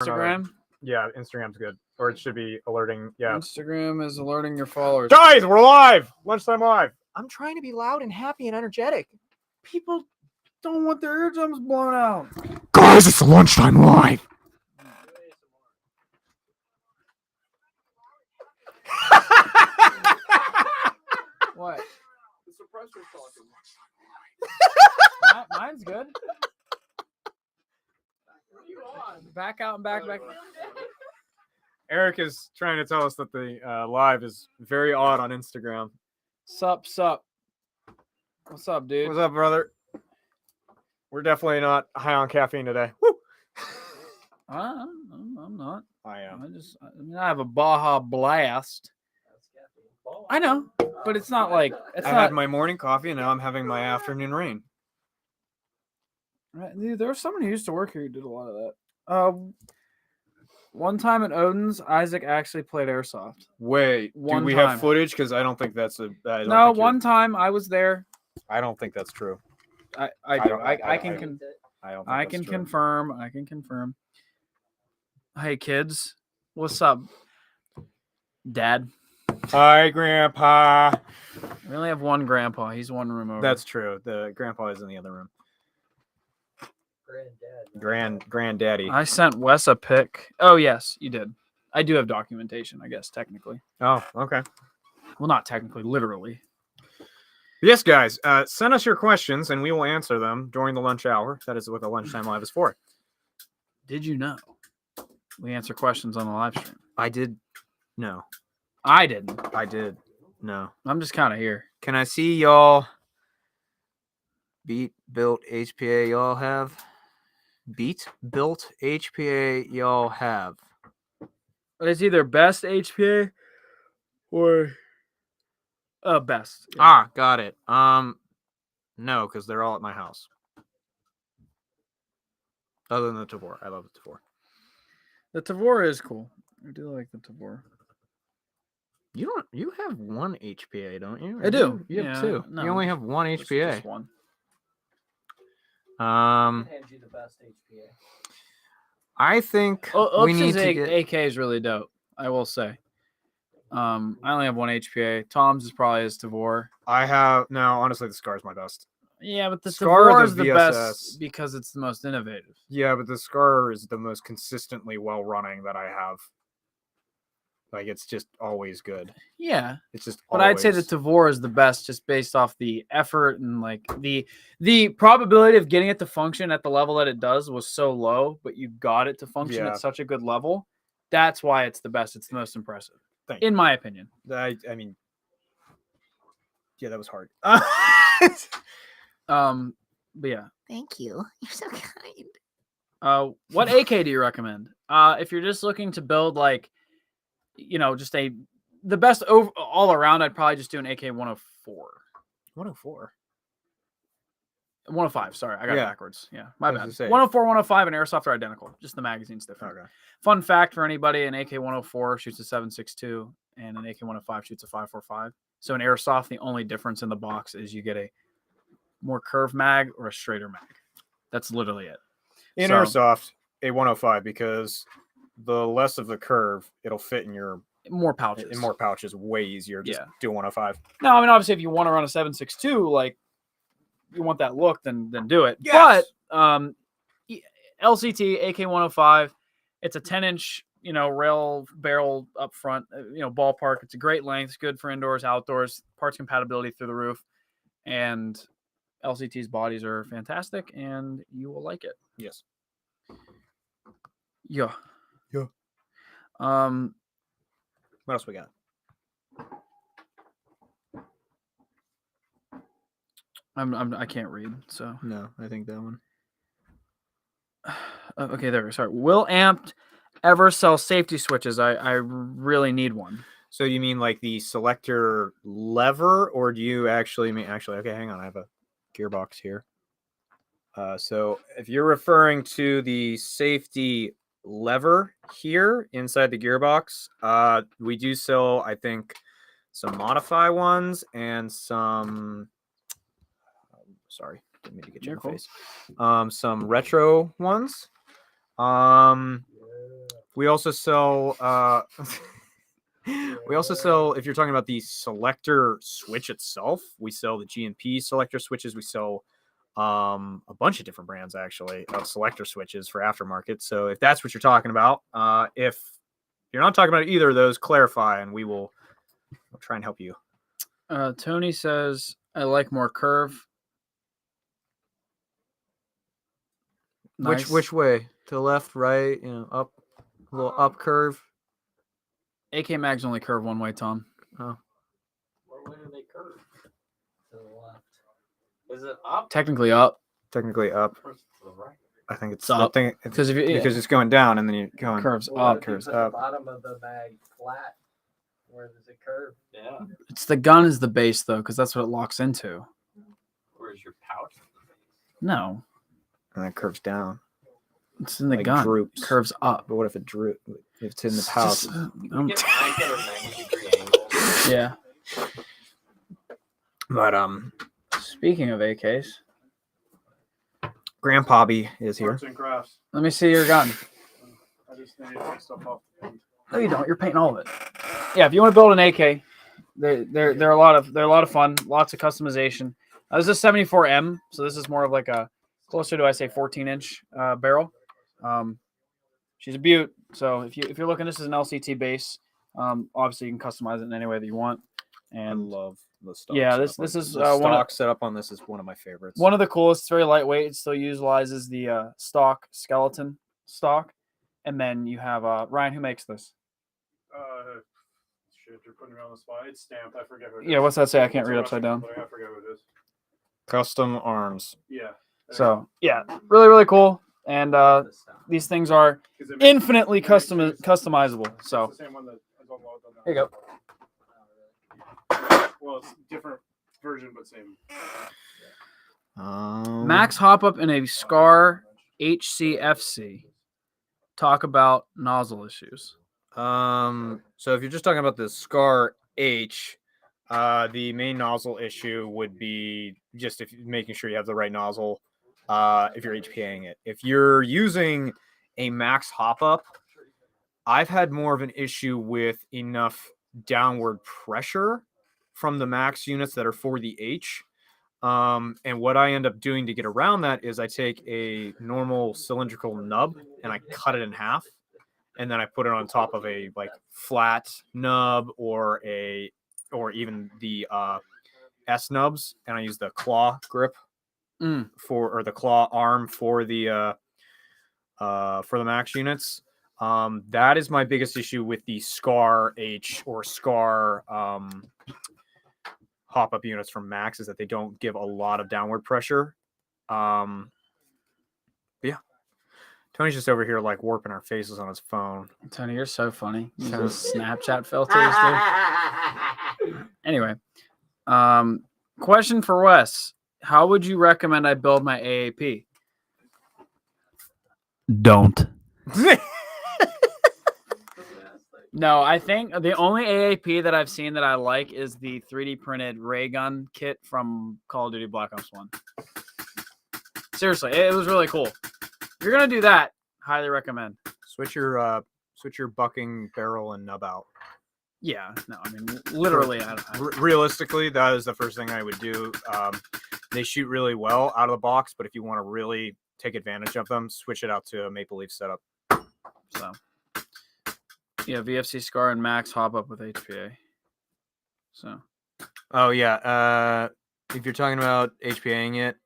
Instagram. Yeah, Instagram's good. Or it should be alerting. Yeah. Instagram is alerting your followers. Guys, we're live. Lunchtime live. I'm trying to be loud and happy and energetic. People don't want their eardrums blown out. Guys, it's lunchtime live. What? The suppressor's talking. Mine's good. What are you on? Back out and back. Eric is trying to tell us that the live is very odd on Instagram. Sup. What's up, dude? What's up, brother? We're definitely not high on caffeine today. Woo! I'm not. I am. I have a Baja Blast. I know, but it's not like I had my morning coffee and now I'm having my afternoon rain. Dude, there was someone who used to work here who did a lot of that. One time at Odin's, Isaac actually played Airsoft. Wait, do we have footage? Because I don't think that's a. No, one time I was there. I don't think that's true. I can confirm. Hey kids, what's up, Dad? Hi, Grandpa. We only have one grandpa. He's one room over. That's true. The grandpa is in the other room. Granddaddy. I sent Wes a pic. Oh yes, you did. I do have documentation, I guess, technically. Oh, okay. Well, not technically, literally. Yes, guys. Send us your questions and we will answer them during the lunch hour. That is what the lunchtime live is for. Did you know we answer questions on the live stream? I did. No. I didn't. I did. No. I'm just kind of here. Can I see y'all built HPA y'all have? Built HPA y'all have? It's either best HPA or best. Yeah. Ah, got it. No, because they're all at my house. Other than the Tavor. I love the Tavor. The Tavor is cool. I do like the Tavor. You have one HPA, don't you? I do. You have two. No, you only have one HPA. Just one. Hand you the best HPA. I think we need to get... AK is really dope. I will say. I only have one HPA. Tom's is probably his Tavor. Honestly, the Scar is my best. Yeah, but the Scar Tavor or is the best because it's the most innovative. Yeah, but the Scar is the most consistently well running that I have. Like, it's just always good. Yeah. It's just But I'd say the Tavor is the best just based off the effort and like the probability of getting it to function at the level that it does was so low, but you got it to function at such a good level. That's why it's the best. It's the most impressive. In my opinion. I mean, yeah, that was hard. But yeah. Thank you. You're so kind. What AK do you recommend? If you're just looking to build like, just the best all around, I'd probably just do an AK 104. 104? 105, sorry. I got it backwards. Yeah, my bad. 104, 105, and Airsoft are identical. Just the magazine's different. Okay. Fun fact for anybody, an AK 104 shoots a 7.62, and an AK 105 shoots a 5.45. So in Airsoft, the only difference in the box is you get a more curved mag or a straighter mag. That's literally it. In Airsoft, a 105, because the less of the curve, it'll fit in your more pouches. In more pouches, way easier. Just do 105. No, I mean obviously if you want to run a 7.62, like you want that look, then do it. Yes! But LCT AK 105, it's a 10-inch rail barrel up front. Ballpark. It's a great length. It's good for indoors, outdoors. Parts compatibility through the roof, and LCT's bodies are fantastic, and you will like it. Yes. Yeah. Yeah. What else we got? I can't read, so no. I think that one. Okay, there. Sorry. Will Amped ever sell safety switches? I really need one. So you mean like the selector lever, or do you actually mean okay? Hang on, I have a gearbox here. So if you're referring to the safety lever here inside the gearbox, we do sell, I think, some modify ones and some sorry, didn't mean to get you in the face. Some retro ones. We also sell. We also sell. If you're talking about the selector switch itself, we sell the G&P selector switches. We sell a bunch of different brands actually of selector switches for aftermarket. So if that's what you're talking about, if you're not talking about either of those, clarify and we'll try and help you. Tony says I like more curve. Nice. Which way? To the left, right, up, a little up curve. AK mags only curve one way, Tom. Oh. What way do they curve? To the left. Is it up? Technically up. Technically up. Or to the right? I think it's up. Because it's going down and then you're going curves Well, up. if you Curves put up. the bottom of the bag flat. Where does it curve? Yeah. It's the gun is the base though, because that's what it locks into. Where's your pouch? No, And then it curves down. it's in the Like gun. droops. It curves up. But what if it droop? If it's in the It's pouch? just, You get 90-degree angles. yeah. But Speaking of AKs, Grandpappy is here. Arts and crafts. let me see your gun. I just need to take stuff off the paint. No, you don't. You're painting all of it. Yeah, if you want to build an AK, they're a lot of fun. Lots of customization. This is a 74M, so this is more of like a closer to 14-inch barrel. She's a beaut. So if you're looking, this is an LCT base. Obviously you can customize it in any way that you want. I And love the stock. yeah, setup. this is the one stock of, setup on this is one of my favorites. one of the coolest. It's very lightweight. It still utilizes the stock skeleton stock. And then you have Ryan, who makes this? Shit, you're putting me on the spot. It's stamped. I forget who it is. Yeah, what's that say? I can't It's a read upside Russian, down. but I forget who it is. Custom arms. Yeah. So yeah, really, really cool. And these things are 'Cause it makes- infinitely customizable. So It's the same one that is on the here you go. Well, it's different version, but same. Max hop up in a Scar HCFC. Talk about nozzle issues. So if you're just talking about the Scar H, the main nozzle issue would be just making sure you have the right nozzle. If you're HPAing it, if you're using a Max hop up, I've had more of an issue with enough downward pressure from the Max units that are for the H. And what I end up doing to get around that is I take a normal cylindrical nub and I cut it in half, and then I put it on top of a like flat nub or even the S nubs, and I use the claw grip or the claw arm for the Max units. That is my biggest issue with the Scar H or Scar hop up units from Max, is that they don't give a lot of downward pressure. But yeah, Tony's just over here like warping our faces on his phone. Tony, you're so funny. You those Snapchat filters, dude. Anyway, question for Wes: how would you recommend I build my AAP? Don't. No, I think the only AAP that I've seen that I like is the 3D printed ray gun kit from Call of Duty Black Ops 1. Seriously, it was really cool. If you're gonna do that, highly recommend. Switch your bucking barrel and nub out. Yeah, no, I mean literally. Realistically, that is the first thing I would do. They shoot really well out of the box, but if you want to really take advantage of them, switch it out to a Maple Leaf setup. So. Yeah, VFC Scar and Max hop up with HPA. So. Oh yeah. If you're talking about HPAing it,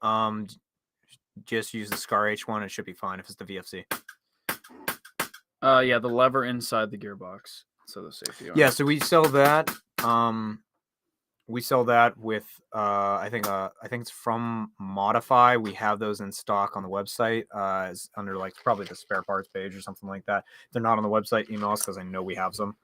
just use the Scar H1. It should be fine if it's the VFC. Yeah, the lever inside the gearbox, so the safety. Yeah, so we sell that. We sell that with I think it's from Modify. We have those in stock on the website as under like probably the spare parts page or something like that. If they're not on the website, email us because I know we have them.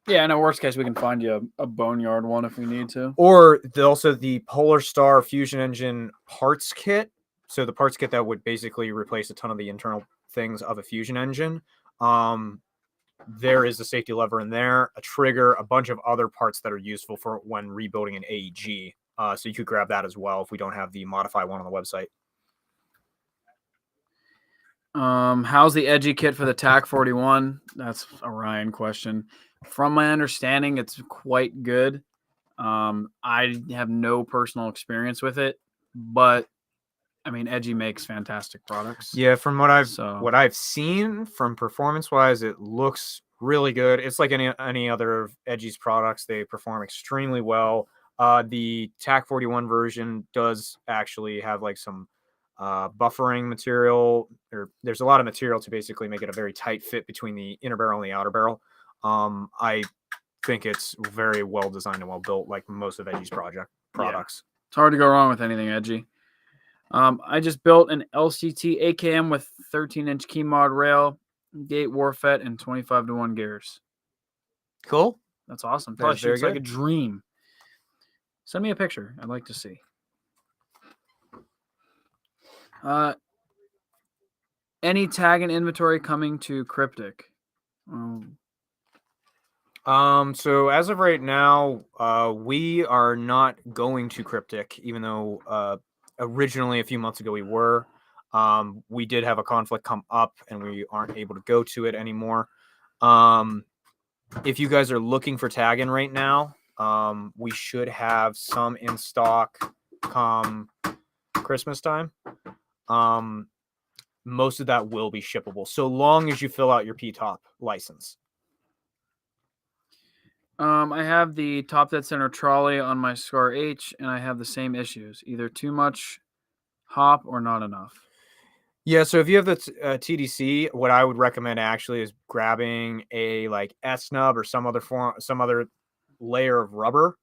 Yeah, in a worst case, we can find you a boneyard one if we need to. Or also the Polar Star Fusion Engine parts kit. So the parts kit that would basically replace a ton of the internal things of a Fusion engine. There is a safety lever in there, a trigger, a bunch of other parts that are useful for when rebuilding an AEG. So you could grab that as well if we don't have the Modify one on the website. How's the edgy kit for the TAC 41? That's a Ryan question. From my understanding, it's quite good. I have no personal experience with it, but I mean, Edgy makes fantastic products. Yeah, from what I've seen from performance wise, it looks really good. It's like any other of Edgy's products; they perform extremely well. The TAC 41 version does actually have like some buffering material, or there's a lot of material to basically make it a very tight fit between the inner barrel and the outer barrel. I think it's very well designed and well built, like most of Edgy's products. Yeah. It's hard to go wrong with anything Edgy. I just built an LCT AKM with 13-inch key mod rail, gate Warfet, and 25-to-1 gears. Cool. That's awesome. Probably shoots like a dream. Send me a picture. I'd like to see. Any tag and inventory coming to Cryptic? So as of right now, we are not going to Cryptic, even though originally a few months ago we were. We did have a conflict come up and we aren't able to go to it anymore. If you guys are looking for tagging right now, we should have some in stock come Christmas time. Most of that will be shippable, so long as you fill out your P-Top license. I have the top dead center trolley on my Scar H, and I have the same issues. Either too much hop or not enough. Yeah, so if you have the TDC, what I would recommend actually is grabbing a like S-nub or some other layer of rubber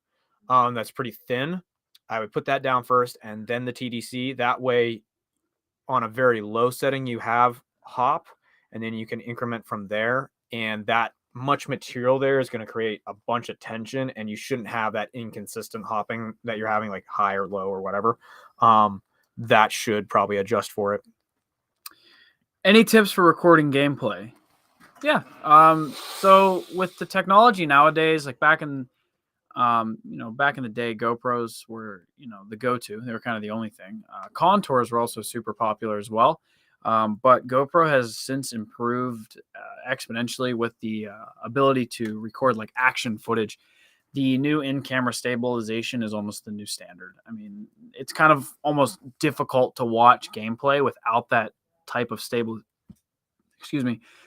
that's pretty thin. I would put that down first and then the TDC. That way, on a very low setting, you have hop, and then you can increment from there. And that much material there is going to create a bunch of tension, and you shouldn't have that inconsistent hopping that you're having, like high or low or whatever. That should probably adjust for it. Any tips for recording gameplay? Yeah. So with the technology nowadays, like back in the day, GoPros were, the go-to. They were kind of the only thing. Contours were also super popular as well. But GoPro has since improved exponentially with the ability to record like action footage. The new in-camera stabilization is almost the new standard. I mean, it's kind of almost difficult to watch gameplay without that type of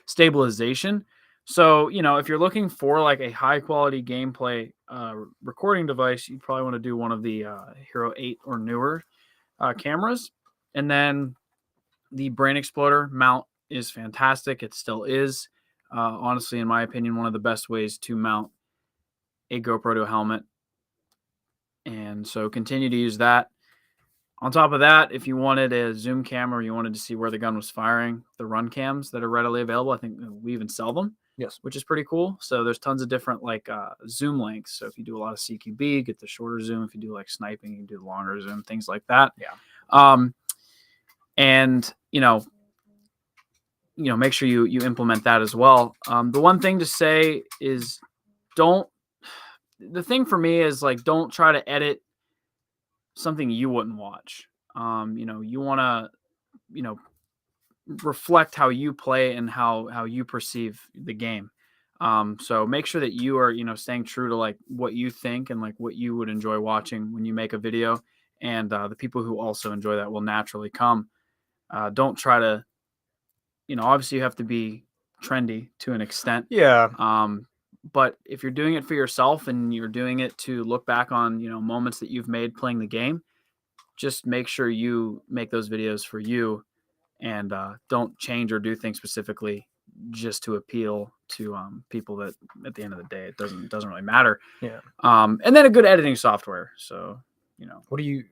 stabilization. So, if you're looking for like a high quality gameplay recording device, you probably want to do one of the Hero 8 or newer cameras. And then the Brain Exploder mount is fantastic. It still is. Honestly, in my opinion, one of the best ways to mount a GoPro to a helmet. And so continue to use that. On top of that, if you wanted a zoom camera or you wanted to see where the gun was firing, the run cams that are readily available, I think we even sell them. Yes, which is pretty cool. So there's tons of different like zoom lengths. So if you do a lot of CQB, get the shorter zoom. If you do like sniping, you can do longer zoom, things like that. Yeah. And make sure you implement that as well. The one thing to say is the thing for me is like, don't try to edit something you wouldn't watch. You want to, reflect how you play and how you perceive the game. So make sure that you are, staying true to like what you think and like what you would enjoy watching when you make a video. And the people who also enjoy that will naturally come. Don't try to, obviously you have to be trendy to an extent. Yeah. But if you're doing it for yourself and you're doing it to look back on, moments that you've made playing the game, just make sure you make those videos for you. And don't change or do things specifically just to appeal to people that at the end of the day, it doesn't really matter. Yeah. And then a good editing software. So, what do you,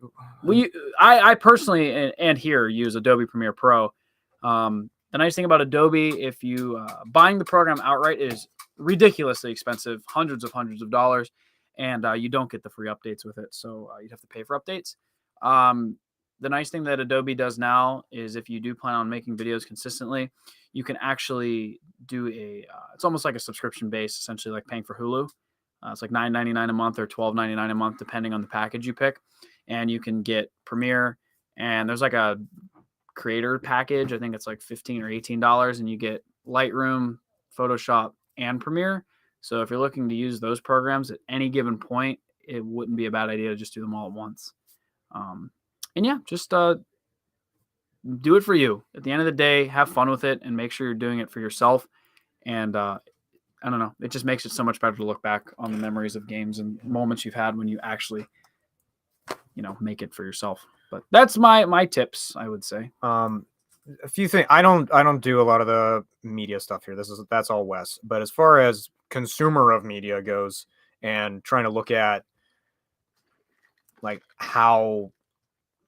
I personally, and here use Adobe Premiere Pro. The nice thing about Adobe, if you buying the program outright is ridiculously expensive, hundreds of dollars, and you don't get the free updates with it. So you'd have to pay for updates. The nice thing that Adobe does now is if you do plan on making videos consistently, you can actually do it's almost like a subscription base, essentially like paying for Hulu. It's like $9.99 a month or $12.99 a month, depending on the package you pick. And you can get Premiere, and there's like a creator package. I think it's like $15 or $18, and you get Lightroom, Photoshop, and Premiere. So if you're looking to use those programs at any given point, it wouldn't be a bad idea to just do them all at once. And yeah, just do it for you. At the end of the day, have fun with it and make sure you're doing it for yourself. And I don't know, it just makes it so much better to look back on the memories of games and moments you've had when you actually, make it for yourself. But that's my tips, I would say. A few things. I don't do a lot of the media stuff here. That's all Wes. But as far as consumer of media goes, and trying to look at like how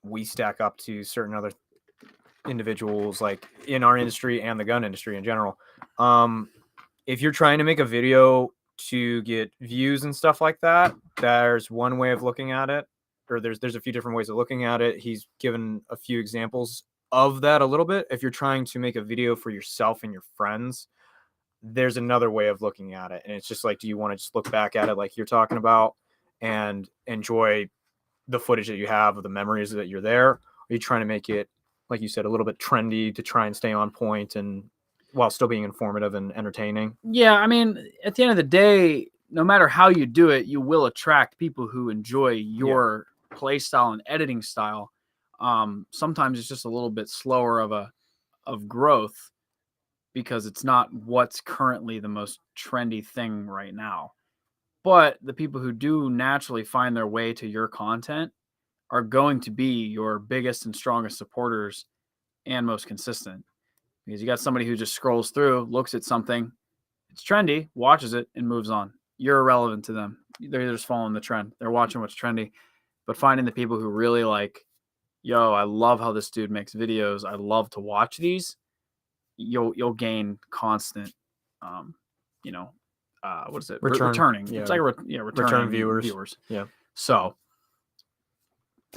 we stack up to certain other individuals, like in our industry and the gun industry in general. If you're trying to make a video to get views and stuff like that, there's one way of looking at it, or there's a few different ways of looking at it. He's given a few examples of that a little bit. If you're trying to make a video for yourself and your friends, there's another way of looking at it. And it's just like, do you want to just look back at it like you're talking about and enjoy the footage that you have of the memories that you're there? Or are you trying to make it, like you said, a little bit trendy to try and stay on point and while still being informative and entertaining? Yeah, I mean, at the end of the day, no matter how you do it, you will attract people who enjoy your play style and editing style. Sometimes it's just a little bit slower of growth because it's not what's currently the most trendy thing right now. But the people who do naturally find their way to your content are going to be your biggest and strongest supporters and most consistent. Because you got somebody who just scrolls through, looks at something, it's trendy, watches it, and moves on. You're irrelevant to them. They're just following the trend. They're watching what's trendy. But finding the people who really like, yo, I love how this dude makes videos, I love to watch these, you'll gain constant, what is it? Returning. Yeah. It's like returning viewers. Yeah. So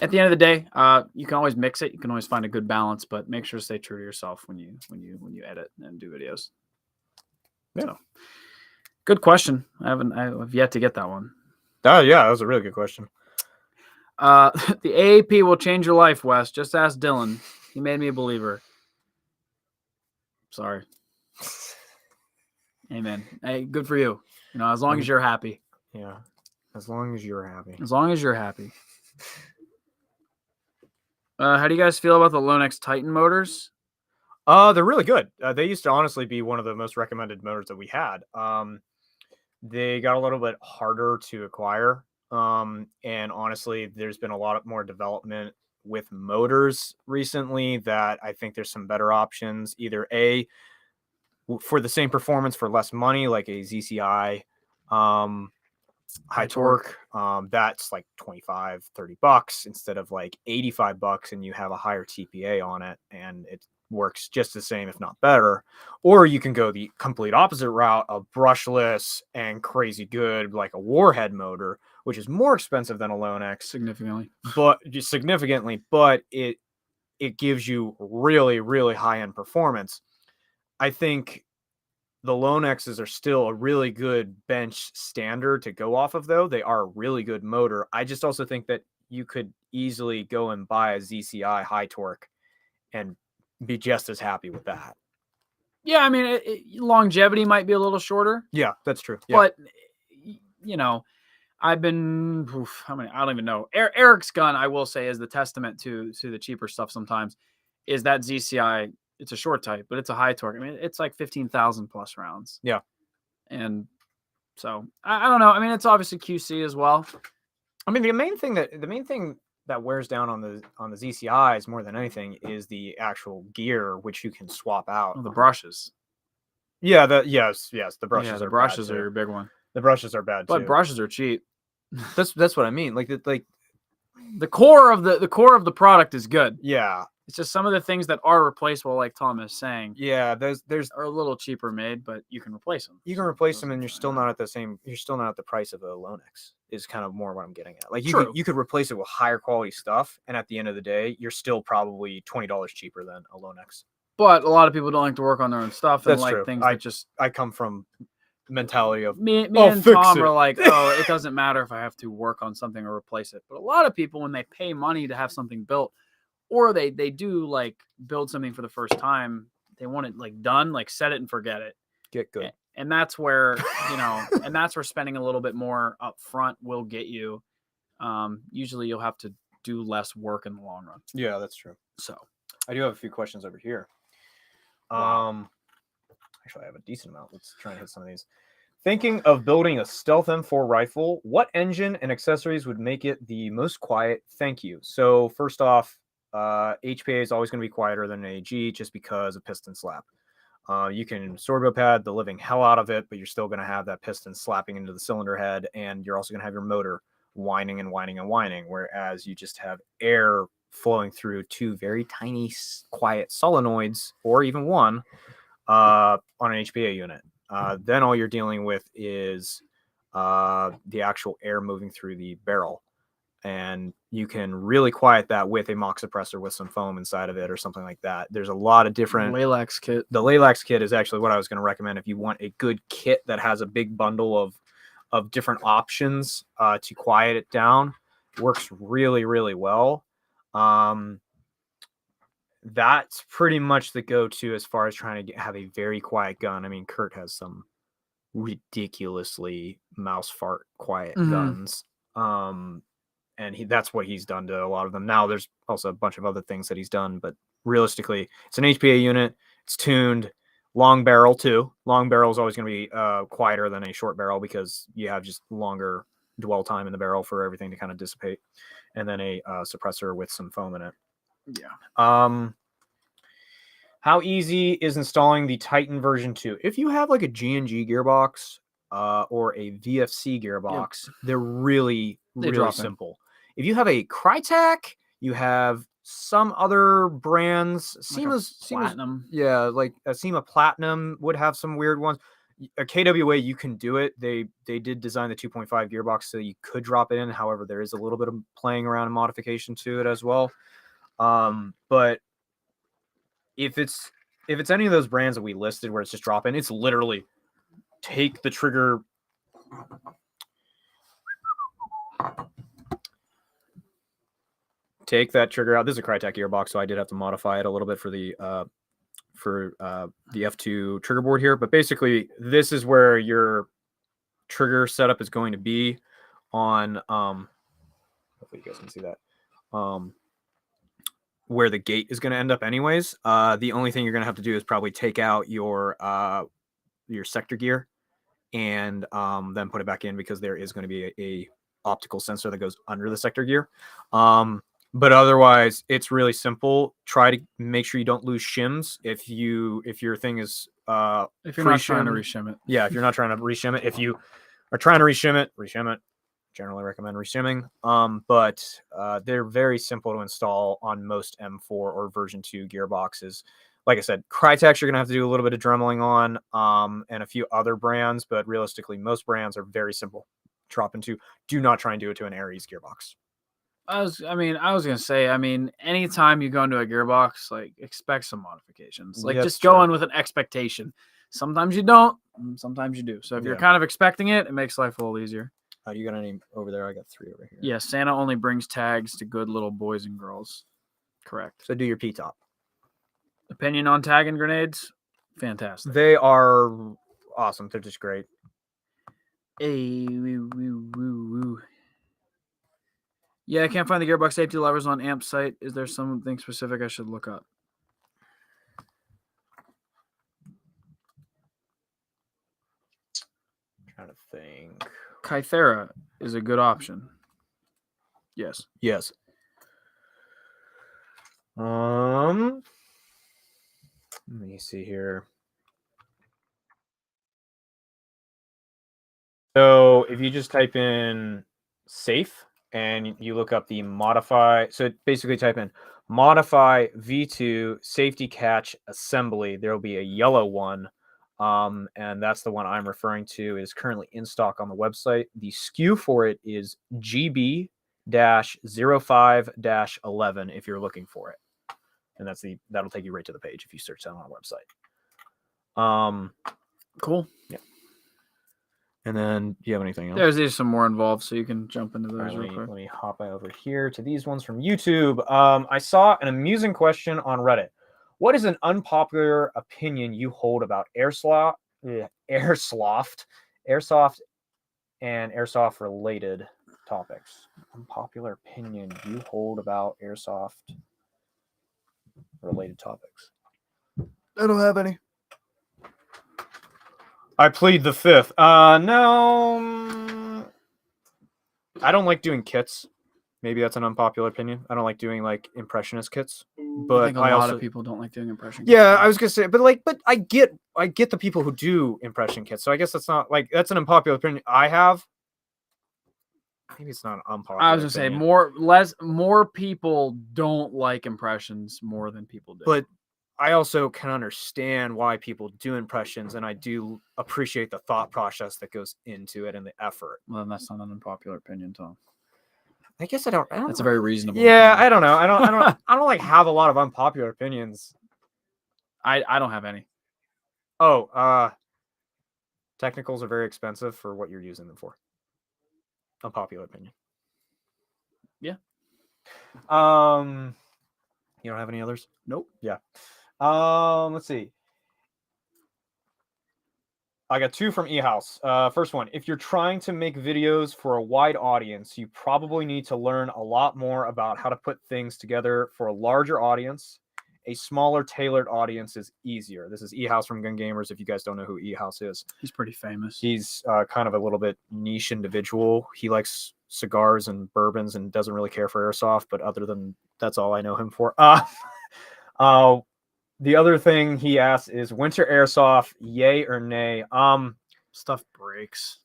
at the end of the day, you can always mix it. You can always find a good balance, but make sure to stay true to yourself when you edit and do videos. Yeah. So, good question. I've yet to get that one. Oh yeah, that was a really good question. The AAP will change your life, Wes. Just ask Dylan. He made me a believer. Sorry. Amen. Hey, good for you. As long as you're happy. Yeah. As long as you're happy. As long as you're happy. How do you guys feel about the Lonex Titan motors? They're really good. They used to honestly be one of the most recommended motors that we had. They got a little bit harder to acquire. And honestly, there's been a lot more development with motors recently that I think there's some better options. Either for the same performance for less money, like a ZCI, high torque, that's like $25-$30 instead of like $85, and you have a higher TPA on it, and it works just the same, if not better. Or you can go the complete opposite route of brushless and crazy good, like a Warhead motor, which is more expensive than a Lonex significantly, but it gives you really, really high-end performance. I think the Lonexes are still a really good bench standard to go off of, though. They are a really good motor. I just also think that you could easily go and buy a ZCI high torque and be just as happy with that. Yeah, I mean, longevity might be a little shorter. Yeah, that's true. Yeah. But, I've been, I don't even know. Eric's gun, I will say, is the testament to the cheaper stuff sometimes, is that ZCI. It's a short type, but it's a high torque. I mean, it's like 15,000 plus rounds. Yeah. And so I don't know. I mean, it's obviously QC as well. I mean, the main thing that wears down on the ZCIs more than anything is the actual gear, which you can swap out. Oh, the brushes. Yeah. Yes. The brushes. Yeah, the brushes are your big one. The brushes are bad but too. Brushes are cheap. That's what I mean. Like the core of the product is good. Yeah. It's just some of the things that are replaceable, like Tom is saying. Yeah, there's are a little cheaper made, but you can replace them. You can replace them, and you're still not at the price of a Lonex. Is kind of more what I'm getting at. Like you could replace it with higher quality stuff, and at the end of the day, you're still probably $20 cheaper than a Lonex. But a lot of people don't like to work on their own stuff, and That's like true. things that just. I come from mentality of me and Tom are like, oh, it doesn't matter if I have to work on something or replace it. But a lot of people, when they pay money to have something built, or they do like build something for the first time. They want it like done, like set it and forget it. Get good. And that's where, and that's where spending a little bit more up front will get you. Usually you'll have to do less work in the long run. Yeah, that's true. So I do have a few questions over here. Wow. Actually, I have a decent amount. Let's try and hit some of these. Thinking of building a stealth M4 rifle, what engine and accessories would make it the most quiet? Thank you. So first off, HPA is always going to be quieter than an AG just because of piston slap. You can sorbo pad the living hell out of it, but you're still going to have that piston slapping into the cylinder head, and you're also going to have your motor whining and whining and whining, whereas you just have air flowing through two very tiny, quiet solenoids, or even one, on an HPA unit. Then all you're dealing with is the actual air moving through the barrel. And you can really quiet that with a mock suppressor with some foam inside of it or something like that. There's a lot of different... Lilacs kit. The Lilacs kit is actually what I was going to recommend if you want a good kit that has a big bundle of different options to quiet it down. Works really, really well. That's pretty much the go-to as far as trying to have a very quiet gun. I mean, Kurt has some ridiculously mouse fart quiet guns. And that's what he's done to a lot of them. Now there's also a bunch of other things that he's done, but realistically, it's an HPA unit. It's tuned. Long barrel too. Long barrel is always going to be quieter than a short barrel because you have just longer dwell time in the barrel for everything to kind of dissipate. And then a suppressor with some foam in it. Yeah. How easy is installing the Titan version 2? If you have like a G&G gearbox or a VFC gearbox, they're really simple. If you have a Crytek, you have some other brands, SEMA's Platinum. Yeah, like a SEMA Platinum would have some weird ones. A KWA, you can do it. They did design the 2.5 gearbox so you could drop it in. However, there is a little bit of playing around and modification to it as well. But if it's any of those brands that we listed where it's just drop in, it's literally take the trigger. Take that trigger out. This is a Crytek gearbox, so I did have to modify it a little bit for the F2 trigger board here. But basically, this is where your trigger setup is going to be on. Hopefully, you guys can see that. Where the gate is going to end up, anyways. The only thing you're going to have to do is probably take out your sector gear and then put it back in because there is going to be a optical sensor that goes under the sector gear. But otherwise, it's really simple. Try to make sure you don't lose shims. If your thing is if you're not trying to reshim it. Yeah, if you're not trying to reshim it. If you are trying to reshim it. Generally recommend reshimming. But they're very simple to install on most M4 or version 2 gearboxes. Like I said, Crytek you're gonna have to do a little bit of dremeling on, and a few other brands, but realistically, most brands are very simple. Drop into. Do not try and do it to an Aries gearbox. I was gonna say, anytime you go into a gearbox, like expect some modifications. Like just go in with an expectation. Sometimes you don't, sometimes you do. So if you're kind of expecting it, it makes life a little easier. You got any over there? I got 3 over here. Yeah, Santa only brings tags to good little boys and girls. Correct. So do your P-top. Opinion on tag and grenades? Fantastic. They are awesome. They're just great. Hey, woo. Yeah, I can't find the gearbox safety levers on AMP site. Is there something specific I should look up? I'm trying to think. Kythera is a good option. Yes. Let me see here. So if you just type in safe and you look up the modify, so basically type in modify V2 safety catch assembly, there'll be a yellow one. And that's the one I'm referring to. It is currently in stock on the website. The SKU for it is GB-05-11 if you're looking for it. And that'll take you right to the page if you search that on our website. Cool. Yeah. And then, do you have anything else? There's some more involved, so you can jump into those real quick. Let me hop over here to these ones from YouTube. I saw an amusing question on Reddit. What is an unpopular opinion you hold about airsoft, and airsoft related topics? Unpopular opinion you hold about airsoft related topics. I don't have any. I plead the fifth. No. I don't like doing kits. Maybe that's an unpopular opinion. I don't like doing like impressionist kits. But I think a lot of people don't like doing impression kits. Yeah, I was gonna say, but I get the people who do impression kits. So I guess that's not like that's an unpopular opinion I have. Maybe it's not an unpopular. I was gonna say more people don't like impressions more than people do. But I also can understand why people do impressions, and I do appreciate the thought process that goes into it and the effort. Well, then that's not an unpopular opinion, Tom. I guess I don't. That's a very reasonable. Yeah, opinion. I don't know. I don't like have a lot of unpopular opinions. I don't have any. Oh, technicals are very expensive for what you're using them for. Unpopular opinion. Yeah. You don't have any others? Nope. Yeah. Let's see. I got two from eHouse. First one, if you're trying to make videos for a wide audience, you probably need to learn a lot more about how to put things together for a larger audience. A smaller, tailored audience is easier. This is eHouse from Gun Gamers. If you guys don't know who eHouse is, He's pretty famous. he's kind of a little bit niche individual. He likes cigars and bourbons and doesn't really care for airsoft, but other than that's all I know him for. The other thing he asks is winter airsoft, yay or nay? Stuff breaks.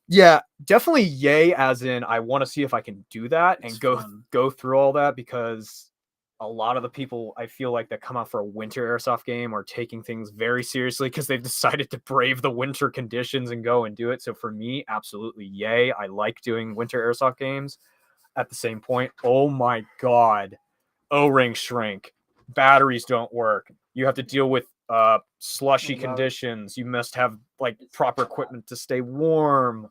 Yeah, definitely yay, as in I want to see if I can do that It's and fun. go through all that, because a lot of the people I feel like that come out for a winter airsoft game are taking things very seriously because they've decided to brave the winter conditions and go and do it. So for me, absolutely yay. I like doing winter airsoft games. At the same point, oh my god, O-ring shrink, batteries don't work. You have to deal with slushy conditions. You must have like proper equipment to stay warm.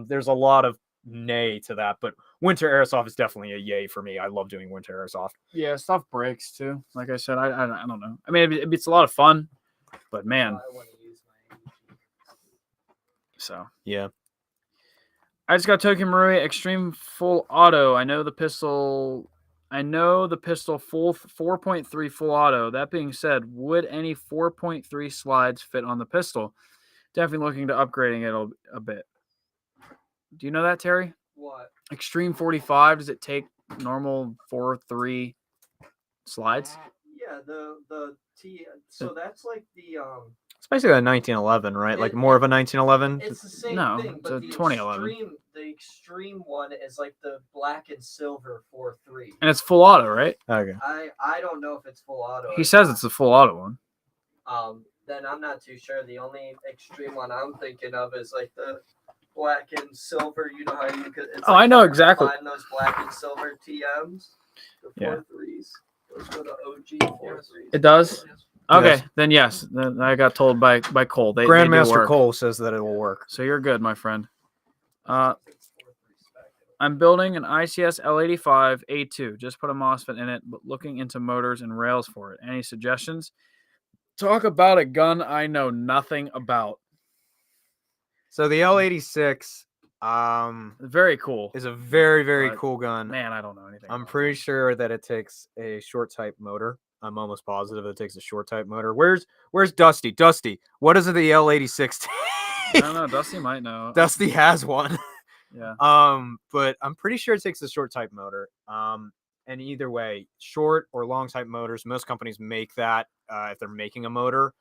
There's a lot of nay to that, but winter airsoft is definitely a yay for me. I love doing winter airsoft. Yeah, stuff breaks too. Like I said, I don't know. I mean, it's a lot of fun, but man. I want to use my So yeah. I just got Tokyo Marui Extreme Full Auto. I know the pistol full 4.3 full auto. That being said, would any 4.3 slides fit on the pistol? Definitely looking to upgrading it a bit. Do you know that, Terry? What? Extreme 45, does it take normal 4.3 slides? Yeah, the T. So that's like the It's basically a 1911, right? Like more of a 1911. It's the same No, thing, it's but a the 2011. the extreme one is like the black and silver 4.3. And it's full auto, right? Okay. I don't know if it's full auto. He says it's a full auto one. Then I'm not too sure. The only extreme one I'm thinking of is like the black and silver. You know how you could. It's I know exactly. Find those black and silver TMs, the 4.3s. Those are the OG 4.3s. It does. Okay, Yes. then yes. Then I got told by Cole. They do Grandmaster work. Cole says that it will work. So you're good, my friend. I'm building an ICS L85 A2. Just put a MOSFET in it, but looking into motors and rails for it. Any suggestions? Talk about a gun I know nothing about. So the L86 Very cool. is a very, very But, cool gun. Man, I don't know anything. I'm about pretty sure that it takes a short type motor. I'm almost positive it takes a short type motor. Where's Dusty? Dusty, what does the L86 take? I don't know. Dusty might know. Dusty has one. Yeah. But I'm pretty sure it takes a short type motor. And either way, short or long type motors, most companies make that if they're making a motor.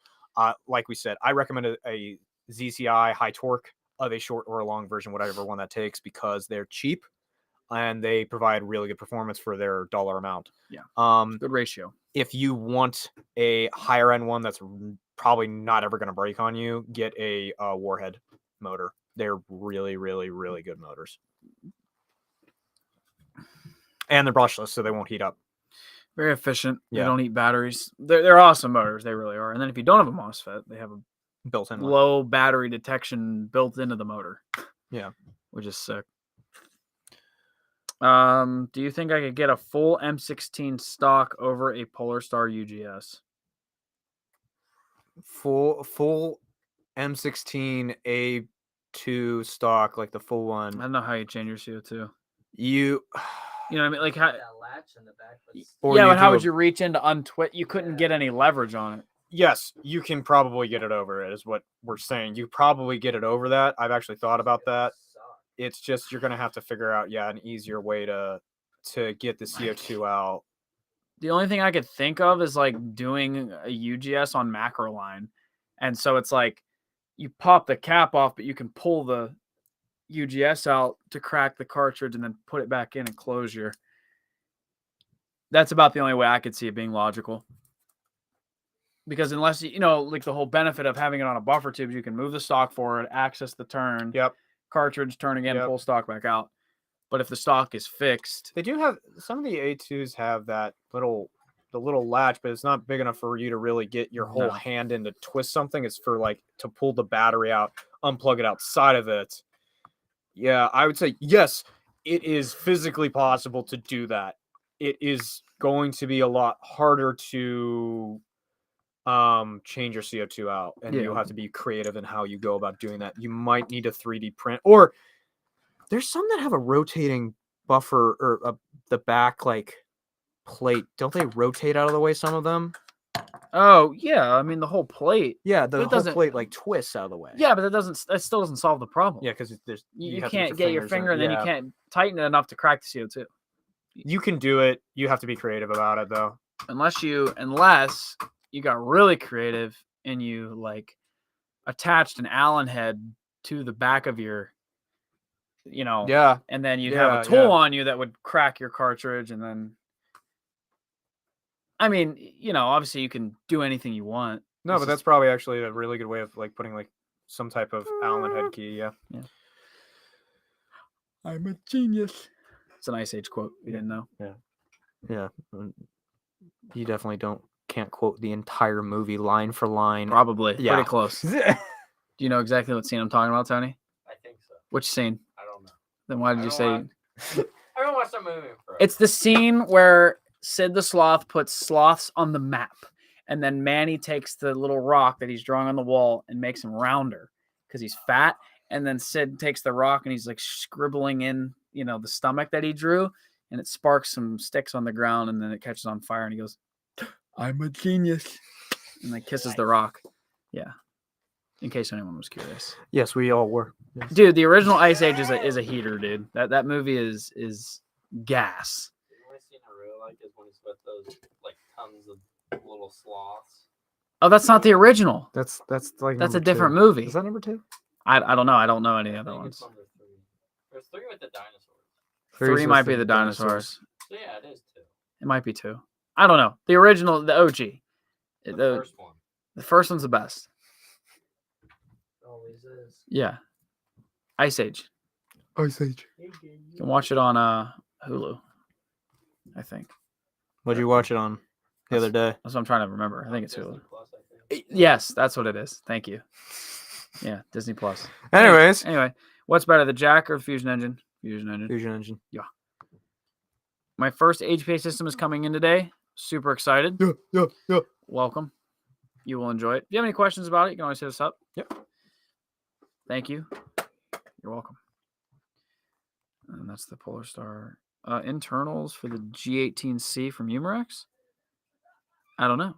Like we said, I recommend a ZCI high torque of a short or a long version, whatever one that takes, because they're cheap and they provide really good performance for their dollar amount. Yeah. Good ratio. If you want a higher end one that's probably not ever going to break on you, get a Warhead motor. They're really, really, really good motors. And they're brushless, so they won't heat up. Very efficient. Yeah. They don't eat batteries. They're awesome motors. They really are. And then if you don't have a MOSFET, they have a built in. low battery detection built into the motor. Yeah. Which is sick. Do you think I could get a full M16 stock over a Polar Star UGS? Full M16 A2 stock, like the full I one. don't know how you change your CO2. You know what I mean? Like how? That latch in the back. But how would you reach in to untwist? You couldn't get any leverage on it. Yes, you can probably get it over it, is what we're saying. You probably get it over that. I've actually thought about that. It's just you're gonna have to figure out, an easier way to get the CO2 out. The only thing I could think of is like doing a UGS on macro line, and so it's like you pop the cap off, but you can pull the UGS out to crack the cartridge and then put it back in and close your. That's about the only way I could see it being logical. Because unless like the whole benefit of having it on a buffer tube, you can move the stock forward, access the turn. Yep. Cartridge, turn again, pull stock back out. But if the stock is fixed, they do have some of the A2s have that little latch, but it's not big enough for you to really get your whole hand in to twist something. It's for like to pull the battery out, unplug it outside of it. Yeah, I would say yes, it is physically possible to do that. It is going to be a lot harder to change your CO2 out, and you'll have to be creative in how you go about doing that. You might need a 3D print, or there's some that have a rotating buffer or the back like plate. Don't they rotate out of the way, some of them? Oh yeah, I mean the whole plate. Yeah, the whole plate like twists out of the way. Yeah, but that still doesn't solve the problem. Yeah, because you can't get your finger and then you can't tighten it enough to crack the CO2. You can do it. You have to be creative about it though. Unless you got really creative and you like attached an Allen head to the back of your, and then you'd have a tool on you that would crack your cartridge. And then, I mean, obviously you can do anything you want. No, but that's probably actually a really good way of like putting like some type of Allen head key. Yeah. I'm a genius. It's an Ice Age quote. You didn't know? Yeah. You definitely can't quote the entire movie line for line. Probably. Yeah. Pretty close. Do you know exactly what scene I'm talking about, Tony? I think so. Which scene? I don't know. Then why did you say? I haven't watched that movie forever. It's the scene where Sid the Sloth puts sloths on the map, and then Manny takes the little rock that he's drawing on the wall and makes him rounder because he's fat. And then Sid takes the rock and he's like scribbling in, the stomach that he drew, and it sparks some sticks on the ground, and then it catches on fire, and he goes, "I'm a genius," and then kisses the rock. Yeah. In case anyone was curious. Yes, we all were. Yes. Dude, the original Ice Age is a heater, dude. That movie is gas. The only scene I really like is when he's with those like tons of little sloths. Oh, that's not the original. That's a different movie. Is that number 2? I don't know. I don't know any other ones. There's 3 with the dinosaurs. 3 might be the dinosaurs. So yeah, it is 2. It might be 2. I don't know. The original, the OG. The first one. The first one's the best. Always is. Yeah. Ice Age. Ice Age. You can watch it on Hulu, I think. What'd you watch it on the other day? That's what I'm trying to remember. I think it's Hulu. Plus, I think. Yes, that's what it is. Thank you. Yeah, Disney Plus. Anyway, what's better, the Jack or the Fusion Engine? Fusion Engine. Yeah. My first HPA system is coming in today. Super excited. Yeah. Welcome. You will enjoy it. If you have any questions about it, you can always hit us up. Yep. Thank you. You're welcome. And that's the Polar Star. Internals for the G18C from Humorex? I don't know.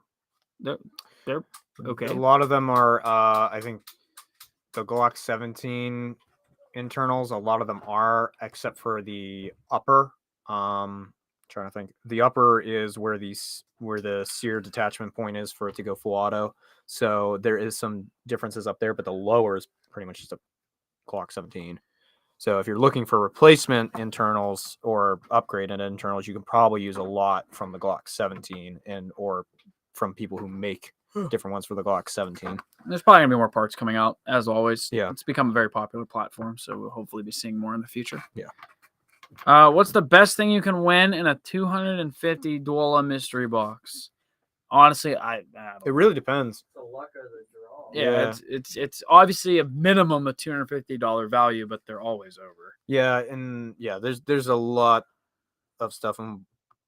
They're okay. A lot of them are, I think, the Glock 17 internals. A lot of them are, except for the upper. Trying to think. The upper is where the sear detachment point is for it to go full auto. So there is some differences up there, but the lower is pretty much just a Glock 17. So if you're looking for replacement internals or upgraded internals, you can probably use a lot from the Glock 17 or from people who make different ones for the Glock 17. There's probably gonna be more parts coming out, as always. Yeah, it's become a very popular platform, so we'll hopefully be seeing more in the future. Yeah. What's the best thing you can win in a 250 Duela mystery box? Honestly, I it really depends. The luck of the draw. Yeah, it's obviously a minimum of $250 value, but they're always over. Yeah, and yeah, there's a lot of stuff, and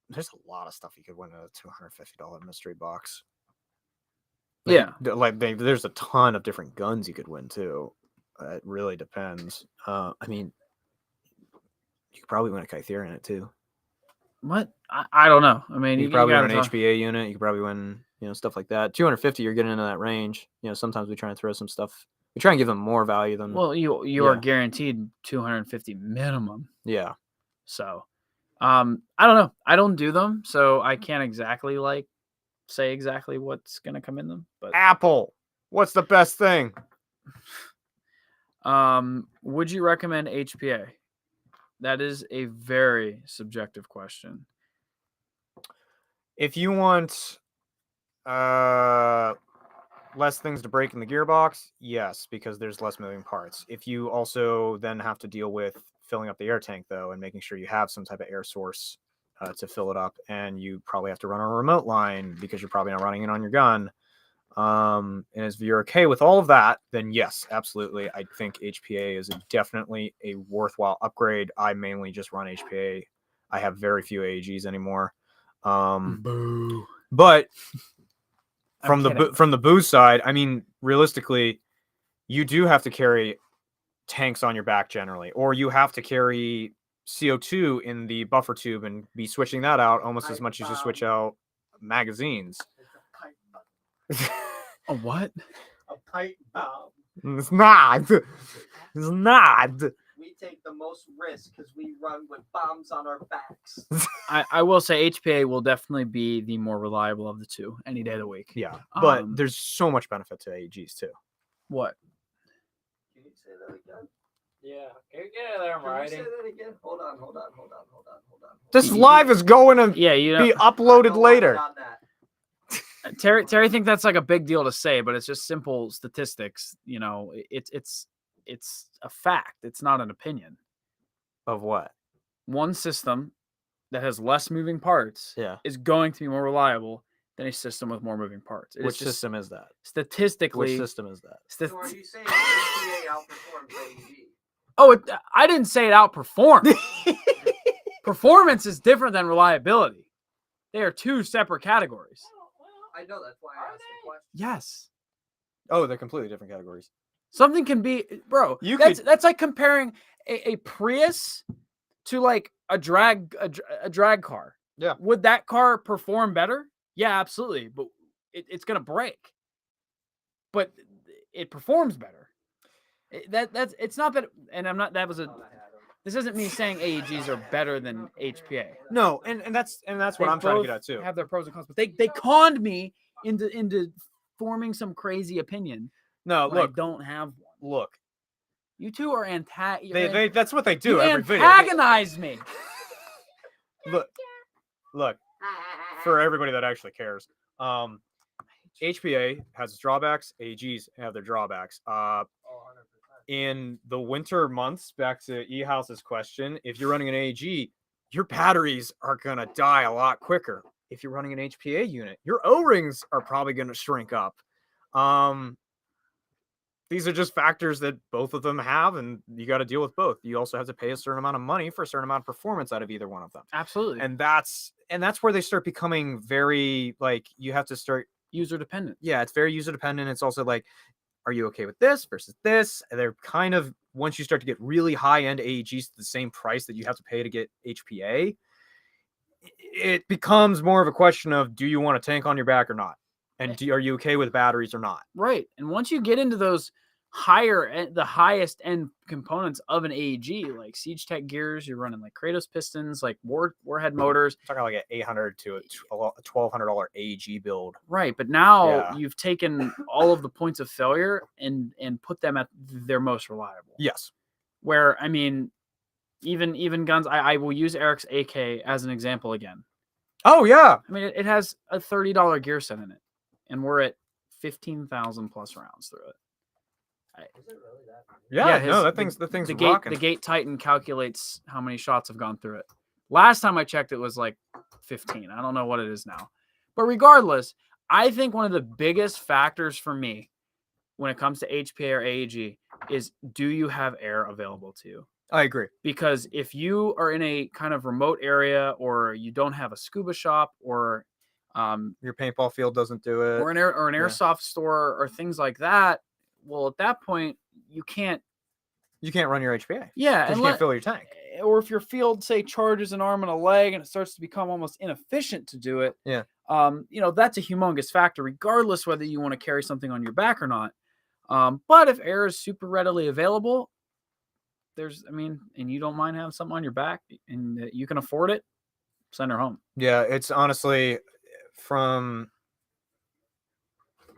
there's a lot of stuff you could win in a $250 mystery box. There's a ton of different guns you could win too. It really depends. I mean, you could probably win a Kyther in it too. What? I don't know. I mean, you could probably win an HPA unit. You could probably win, stuff like that. 250, you're getting into that range. Sometimes we try and throw some stuff. We try and give them more value than. Well, you are guaranteed 250 minimum. Yeah. So, I don't know. I don't do them, so I can't exactly say exactly what's gonna come in them. But Apple, what's the best thing? Would you recommend HPA? That is a very subjective question. If you want less things to break in the gearbox, yes, because there's less moving parts. If you also then have to deal with filling up the air tank, though, and making sure you have some type of air source to fill it up, and you probably have to run a remote line because you're probably not running it on your gun. And if you're okay with all of that, then yes, absolutely. I think HPA is definitely a worthwhile upgrade. I mainly just run HPA. I have very few AEGs anymore. Boo. But from the booze side, I mean, realistically, you do have to carry tanks on your back generally, or you have to carry CO2 in the buffer tube and be switching that out almost as much as you switch out magazines. A what? A pipe bomb. It's not. It's not. We take the most risk because we run with bombs on our backs. I will say HPA will definitely be the more reliable of the two any day of the week. Yeah, but there's so much benefit to AEGs too. What? Can you say that again? Yeah. Can you get it there, I'm Can you writing? say that again? Hold on. This live is going to be uploaded later. On that. Terry think that's like a big deal to say, but it's just simple statistics. It's a fact. It's not an opinion. Of what? One system that has less moving parts is going to be more reliable than a system with more moving parts. Which system is that? Statistically. Which system is that? So are you saying HPA outperforms AEG? Oh, I didn't say it outperformed. Performance is different than reliability. They are two separate categories. I know, that's why I asked the question. Yes. Oh, they're completely different categories. Something can be, bro. That's like comparing a Prius to like a drag car. Yeah. Would that car perform better? Yeah, absolutely. But it's gonna break. But it performs better. It's not that, and I'm not. That was a. This isn't me saying AEGs are better than HPA. No, and that's what I'm trying to get at too. Have their pros and cons, but they conned me into forming some crazy opinion. No, look, I don't have one. Look, you two are that's what they do every video. Antagonize me. Look. For everybody that actually cares, HPA has its drawbacks. AEGs have their drawbacks. In the winter months, back to E-House's question, if you're running an AEG, your batteries are going to die a lot quicker. If you're running an HPA unit, your O-rings are probably going to shrink up. These are just factors that both of them have, and you got to deal with both. You also have to pay a certain amount of money for a certain amount of performance out of either one of them. Absolutely. And that's where they start becoming very, you have to start user dependent. Yeah, it's very user dependent. It's also are you okay with this versus this? And they're kind of, once you start to get really high-end AEGs to the same price that you have to pay to get HPA, it becomes more of a question of, do you want a tank on your back or not? And are you okay with batteries or not? Right. And once you get into those the highest end components of an AEG, like Siege Tech gears, you're running like Kratos pistons, like Warhead motors. I'm talking like an $800 to a $1,200 AEG build. Right. But now you've taken all of the points of failure and put them at their most reliable. Yes. Where, I mean, even guns, I will use Eric's AK as an example again. Oh, yeah. I mean, it has a $30 gear set in it, and we're at 15,000 plus rounds through it. Is it really that? Yeah, no, that thing's rocking. The Gate Titan calculates how many shots have gone through it. Last time I checked, it was like 15. I don't know what it is now. But regardless, I think one of the biggest factors for me when it comes to HPA or AEG is, do you have air available to you? I agree. Because if you are in a kind of remote area, or you don't have a scuba shop, or your paintball field doesn't do it, or an airsoft store, or things like that, well, at that point you can't run your HPA. Yeah, you can't fill your tank. Or if your field, say, charges an arm and a leg, and it starts to become almost inefficient to do it. Yeah. That's a humongous factor, regardless whether you want to carry something on your back or not. But if air is super readily available, and you don't mind having something on your back and you can afford it, send her home. Yeah, it's honestly from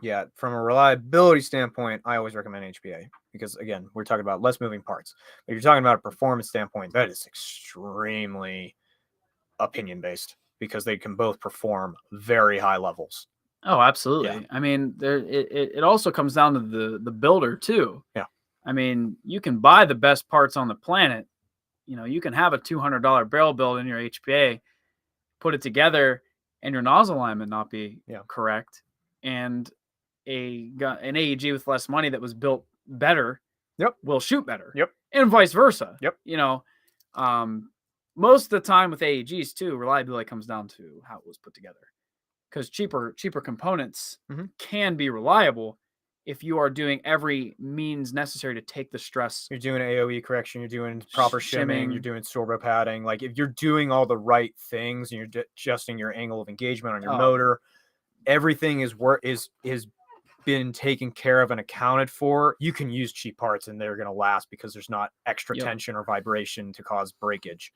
a reliability standpoint, I always recommend HPA because, again, we're talking about less moving parts. But if you're talking about a performance standpoint, that is extremely opinion based because they can both perform very high levels. Oh, absolutely. Yeah. It also comes down to the builder too. Yeah. You can buy the best parts on the planet. You can have a $200 barrel build in your HPA, put it together, and your nozzle alignment not be correct. And an AEG with less money that was built better will shoot better. Yep. And vice versa. Yep. Most of the time with AEGs too, reliability comes down to how it was put together. Because cheaper components can be reliable if you are doing every means necessary to take the stress. You're doing AOE correction, you're doing proper shimming, you're doing turbo padding. Like, if you're doing all the right things and you're adjusting your angle of engagement on your motor, everything is been taken care of and accounted for. You can use cheap parts and they're going to last because there's not extra tension or vibration to cause breakage.